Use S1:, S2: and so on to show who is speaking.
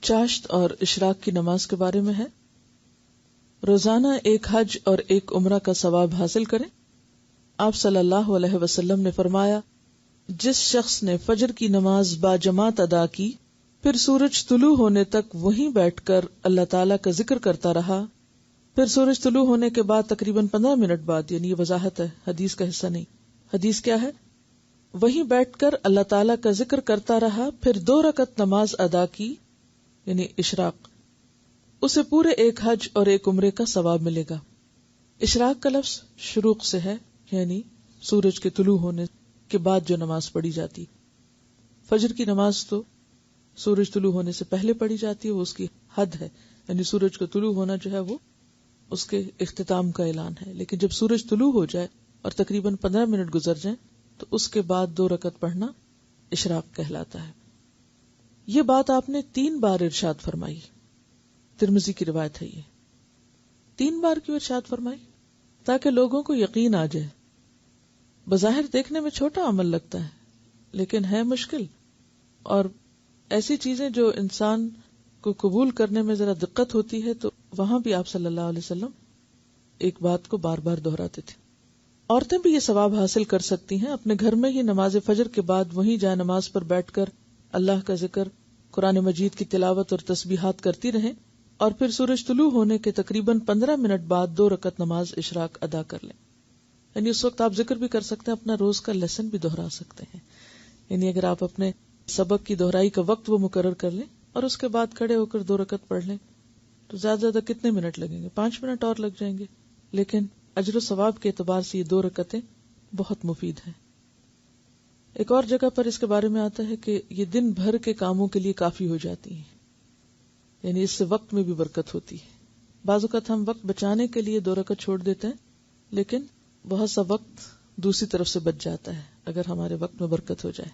S1: چاشت اور اشراق کی نماز کے بارے میں ہے۔ روزانہ ایک حج اور ایک عمرہ کا ثواب حاصل کریں۔ آپ صلی اللہ علیہ وسلم نے فرمایا، جس شخص نے فجر کی نماز باجماعت ادا کی پھر سورج طلوع ہونے تک وہیں بیٹھ کر اللہ تعالیٰ کا ذکر کرتا رہا، پھر سورج طلوع ہونے کے بعد تقریباً 15 منٹ بعد، یعنی یہ وضاحت ہے، حدیث کا حصہ نہیں، حدیث کیا ہے، وہیں بیٹھ کر اللہ تعالیٰ کا ذکر کرتا رہا، پھر 2 رکعت نماز ادا کی، یعنی اشراق، اسے پورے ایک حج اور ایک عمرے کا ثواب ملے گا۔ اشراق کا لفظ شروق سے ہے، یعنی سورج کے طلوع ہونے کے بعد جو نماز پڑھی جاتی۔ فجر کی نماز تو سورج طلوع ہونے سے پہلے پڑھی جاتی ہے، وہ اس کی حد ہے، یعنی سورج کا طلوع ہونا جو ہے وہ اس کے اختتام کا اعلان ہے۔ لیکن جب سورج طلوع ہو جائے اور تقریباً 15 منٹ گزر جائیں تو اس کے بعد 2 رکعت پڑھنا اشراق کہلاتا ہے۔ یہ بات آپ نے 3 بار ارشاد فرمائی، ترمذی کی روایت ہے۔ یہ 3 بار کیوں ارشاد فرمائی؟ تاکہ لوگوں کو یقین آ جائے۔ بظاہر دیکھنے میں چھوٹا عمل لگتا ہے لیکن ہے مشکل، اور ایسی چیزیں جو انسان کو قبول کرنے میں ذرا دقت ہوتی ہے، تو وہاں بھی آپ صلی اللہ علیہ وسلم ایک بات کو بار بار دہراتے تھے۔ عورتیں بھی یہ ثواب حاصل کر سکتی ہیں، اپنے گھر میں ہی نماز فجر کے بعد وہیں جائے نماز پر بیٹھ کر اللہ کا ذکر، قرآن مجید کی تلاوت اور تسبیحات کرتی رہیں، اور پھر سورج طلوع ہونے کے تقریباً 15 منٹ بعد 2 رکعت نماز اشراق ادا کر لیں۔ یعنی اس وقت آپ ذکر بھی کر سکتے ہیں، اپنا روز کا لیسن بھی دہرا سکتے ہیں۔ یعنی اگر آپ اپنے سبق کی دہرائی کا وقت وہ مقرر کر لیں اور اس کے بعد کھڑے ہو کر 2 رکعت پڑھ لیں تو زیادہ زیادہ کتنے منٹ لگیں گے؟ 5 منٹ اور لگ جائیں گے، لیکن اجر و ثواب کے اعتبار سے یہ 2 رکعتیں بہت مفید ہیں۔ ایک اور جگہ پر اس کے بارے میں آتا ہے کہ یہ دن بھر کے کاموں کے لیے کافی ہو جاتی ہیں، یعنی اس سے وقت میں بھی برکت ہوتی ہے۔ بعض اوقات ہم وقت بچانے کے لیے 2 رکعت چھوڑ دیتے ہیں، لیکن بہت سا وقت دوسری طرف سے بچ جاتا ہے اگر ہمارے وقت میں برکت ہو جائے۔